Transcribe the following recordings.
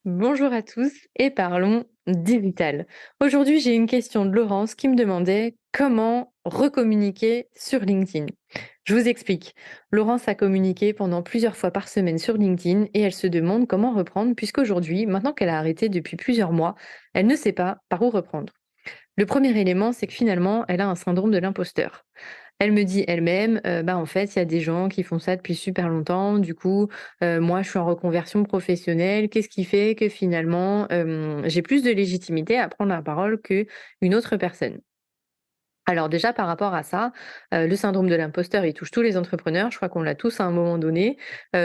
Bonjour à tous et parlons digital. Aujourd'hui, j'ai une question de Laurence qui me demandait comment recommuniquer sur LinkedIn. Je vous explique. Laurence a communiqué pendant plusieurs fois par semaine sur LinkedIn et elle se demande comment reprendre puisqu'aujourd'hui, maintenant qu'elle a arrêté depuis plusieurs mois, elle ne sait pas par où reprendre. Le premier élément, c'est que finalement, elle a un syndrome de l'imposteur. Elle me dit elle-même, bah, en fait, il y a des gens qui font ça depuis super longtemps. Du coup, moi, je suis en reconversion professionnelle. Qu'est-ce qui fait que finalement, j'ai plus de légitimité à prendre la parole qu'une autre personne? Alors déjà par rapport à ça, le syndrome de l'imposteur, il touche tous les entrepreneurs. Je crois qu'on l'a tous à un moment donné,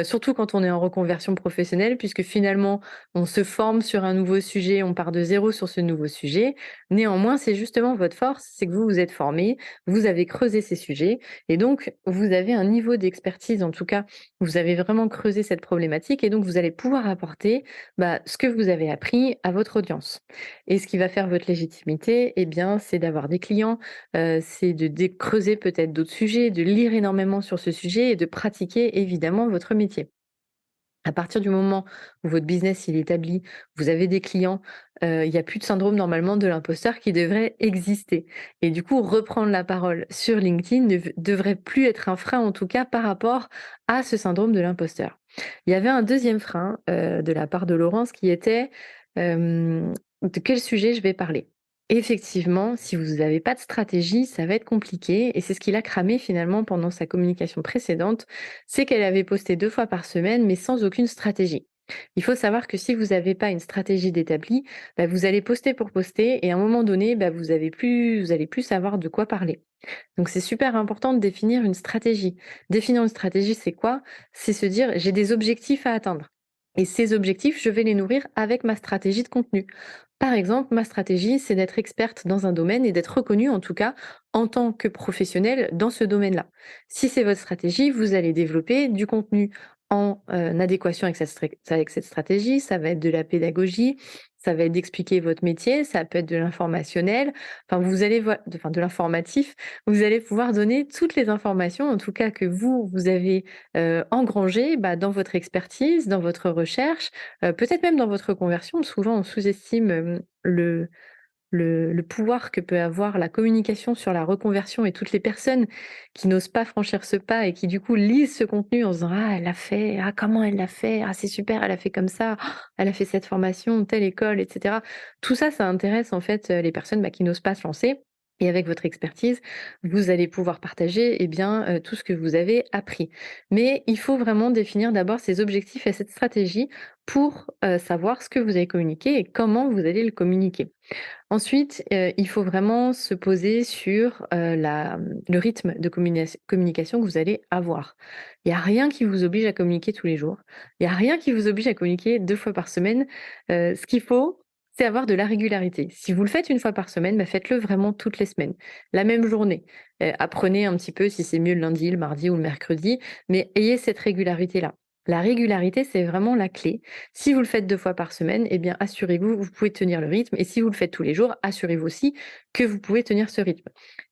surtout quand on est en reconversion professionnelle puisque finalement on se forme sur un nouveau sujet, on part de zéro sur ce nouveau sujet. Néanmoins, c'est justement votre force, c'est que vous vous êtes formé, vous avez creusé ces sujets et donc vous avez un niveau d'expertise, en tout cas, vous avez vraiment creusé cette problématique et donc vous allez pouvoir apporter, bah, ce que vous avez appris à votre audience. Et ce qui va faire votre légitimité, eh bien, c'est d'avoir des clients, c'est de creuser peut-être d'autres sujets, de lire énormément sur ce sujet et de pratiquer évidemment votre métier. À partir du moment où votre business il est établi, vous avez des clients, il y a plus de syndrome normalement de l'imposteur qui devrait exister et du coup reprendre la parole sur LinkedIn ne devrait plus être un frein en tout cas par rapport à ce syndrome de l'imposteur. Il y avait un deuxième frein, de la part de Laurence qui était, de quel sujet je vais parler? Effectivement, si vous n'avez pas de stratégie, ça va être compliqué et c'est ce qui l'a cramé finalement pendant sa communication précédente, c'est qu'elle avait posté 2 fois par semaine, mais sans aucune stratégie. Il faut savoir que si vous n'avez pas une stratégie d'établie, bah, vous allez poster pour poster et à un moment donné, bah, vous allez plus savoir de quoi parler. Donc c'est super important de définir une stratégie. Définir une stratégie, c'est quoi? C'est se dire: «J'ai des objectifs à atteindre et ces objectifs, je vais les nourrir avec ma stratégie de contenu». Par exemple, ma stratégie, c'est d'être experte dans un domaine et d'être reconnue, en tout cas, en tant que professionnelle dans ce domaine-là. Si c'est votre stratégie, vous allez développer du contenu en adéquation avec cette stratégie. Ça va être de la pédagogie, ça va être d'expliquer votre métier, ça peut être de l'informationnel, enfin, vous allez enfin, de l'informatif. Vous allez pouvoir donner toutes les informations, en tout cas que vous avez engrangées bah, dans votre expertise, dans votre recherche, peut-être même dans votre conversion. Souvent, on sous-estime le pouvoir que peut avoir la communication sur la reconversion et toutes les personnes qui n'osent pas franchir ce pas et qui du coup lisent ce contenu en se disant: «Ah, elle l'a fait, ah, comment elle l'a fait? Ah, c'est super, elle a fait comme ça, ah, elle a fait cette formation, telle école» et cetera. Tout ça, ça intéresse en fait, les personnes, bah, qui n'osent pas se lancer et avec votre expertise, vous allez pouvoir partager, eh bien, tout ce que vous avez appris. Mais il faut vraiment définir d'abord ces objectifs et cette stratégie pour, savoir ce que vous allez communiquer et comment vous allez le communiquer. Ensuite, il faut vraiment se poser sur, le rythme de communication que vous allez avoir. Il y a rien qui vous oblige à communiquer tous les jours. Il y a rien qui vous oblige à communiquer 2 fois par semaine. Ce qu'il faut, c'est avoir de la régularité. Si vous le faites une fois par semaine, bah, faites-le vraiment toutes les semaines, la même journée. Apprenez un petit peu si c'est mieux le lundi, le mardi ou le mercredi, mais ayez cette régularité-là. La régularité, c'est vraiment la clé. Si vous le faites 2 fois par semaine, eh bien, assurez-vous, vous pouvez tenir le rythme et si vous le faites tous les jours, assurez-vous aussi que vous pouvez tenir ce rythme.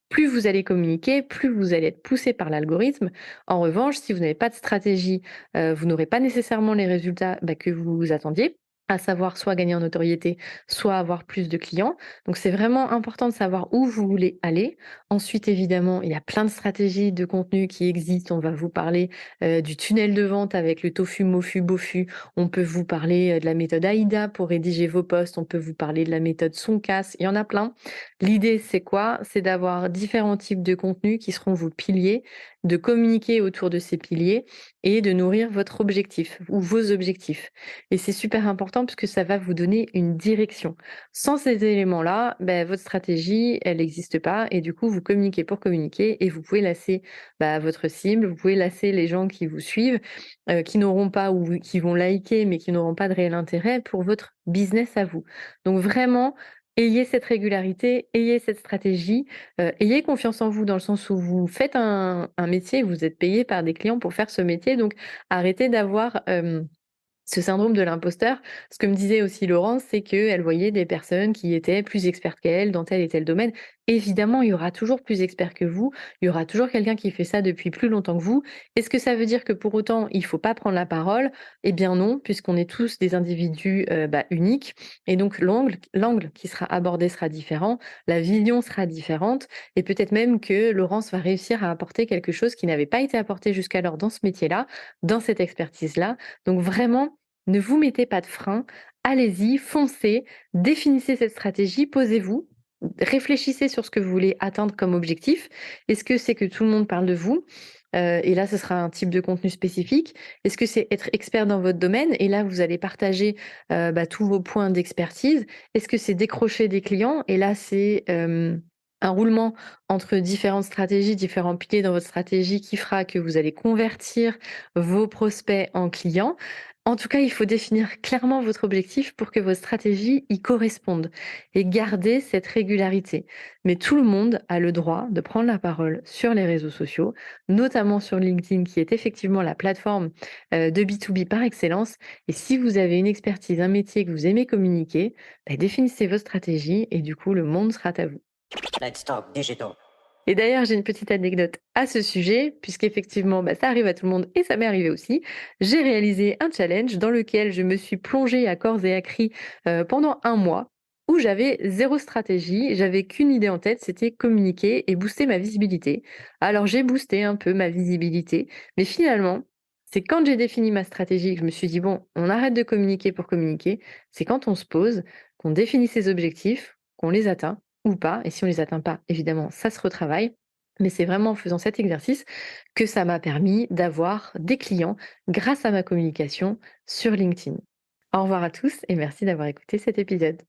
Plus vous allez communiquer, plus vous allez être poussé par l'algorithme. En revanche, si vous n'avez pas de stratégie, vous n'aurez pas nécessairement les résultats, bah, que vous attendiez, à savoir soit gagner en notoriété, soit avoir plus de clients. Donc c'est vraiment important de savoir où vous voulez aller. Ensuite, évidemment, il y a plein de stratégies de contenu qui existent. On va vous parler, du tunnel de vente avec le tofu, mofu, bofu. On peut vous parler, de la méthode AIDA pour rédiger vos posts. On peut vous parler de la méthode Soncas. Il y en a plein. L'idée, c'est quoi? C'est d'avoir différents types de contenus qui seront vos piliers, de communiquer autour de ces piliers et de nourrir votre objectif ou vos objectifs. Et c'est super important parce que ça va vous donner une direction. Sans ces éléments-là, ben votre stratégie, elle n'existe pas et du coup, vous communiquez pour communiquer et vous pouvez lasser, bah, votre cible, vous pouvez lasser les gens qui vous suivent, qui n'auront pas ou qui vont liker mais qui n'auront pas de réel intérêt pour votre business à vous. Donc vraiment, ayez cette régularité, ayez cette stratégie, ayez confiance en vous dans le sens où vous faites un métier, vous êtes payé par des clients pour faire ce métier, donc arrêtez d'avoir, ce syndrome de l'imposteur. Ce que me disait aussi Laurence, c'est qu'elle voyait des personnes qui étaient plus expertes qu'elle dans tel et tel domaine. Évidemment, il y aura toujours plus expert que vous, il y aura toujours quelqu'un qui fait ça depuis plus longtemps que vous. Est-ce que ça veut dire que pour autant, il faut pas prendre la parole? Eh bien non, puisqu'on est tous des individus, uniques et donc l'angle qui sera abordé sera différent, la vision sera différente et peut-être même que Laurence va réussir à apporter quelque chose qui n'avait pas été apporté jusqu'alors dans ce métier-là, dans cette expertise-là. Donc vraiment, ne vous mettez pas de frein, allez-y, foncez, définissez cette stratégie, posez-vous. Réfléchissez sur ce que vous voulez atteindre comme objectif. Est-ce que c'est que tout le monde parle de vous? Et là, ce sera un type de contenu spécifique. Est-ce que c'est être expert dans votre domaine? Et là, vous allez partager, tous vos points d'expertise. Est-ce que c'est décrocher des clients? Et là, c'est, un roulement entre différentes stratégies, différents piliers dans votre stratégie qui fera que vous allez convertir vos prospects en clients. En tout cas, il faut définir clairement votre objectif pour que votre stratégie y corresponde et garder cette régularité. Mais tout le monde a le droit de prendre la parole sur les réseaux sociaux, notamment sur LinkedIn, qui est effectivement la plateforme de B2B par excellence. Et si vous avez une expertise, un métier que vous aimez communiquer, bah, définissez votre stratégie et du coup, le monde sera à vous. Let's talk digital. Et d'ailleurs, j'ai une petite anecdote à ce sujet, puisqu'effectivement, ça arrive à tout le monde et ça m'est arrivé aussi. J'ai réalisé un challenge dans lequel je me suis plongée à corps et à cri pendant un mois, où j'avais zéro stratégie, j'avais qu'une idée en tête, c'était communiquer et booster ma visibilité. Alors j'ai boosté un peu ma visibilité, mais finalement, c'est quand j'ai défini ma stratégie que je me suis dit, bon, on arrête de communiquer pour communiquer, c'est quand on se pose, qu'on définit ses objectifs, qu'on les atteint ou pas. Et si on les atteint pas, évidemment, ça se retravaille. Mais c'est vraiment en faisant cet exercice que ça m'a permis d'avoir des clients grâce à ma communication sur LinkedIn. Au revoir à tous et merci d'avoir écouté cet épisode.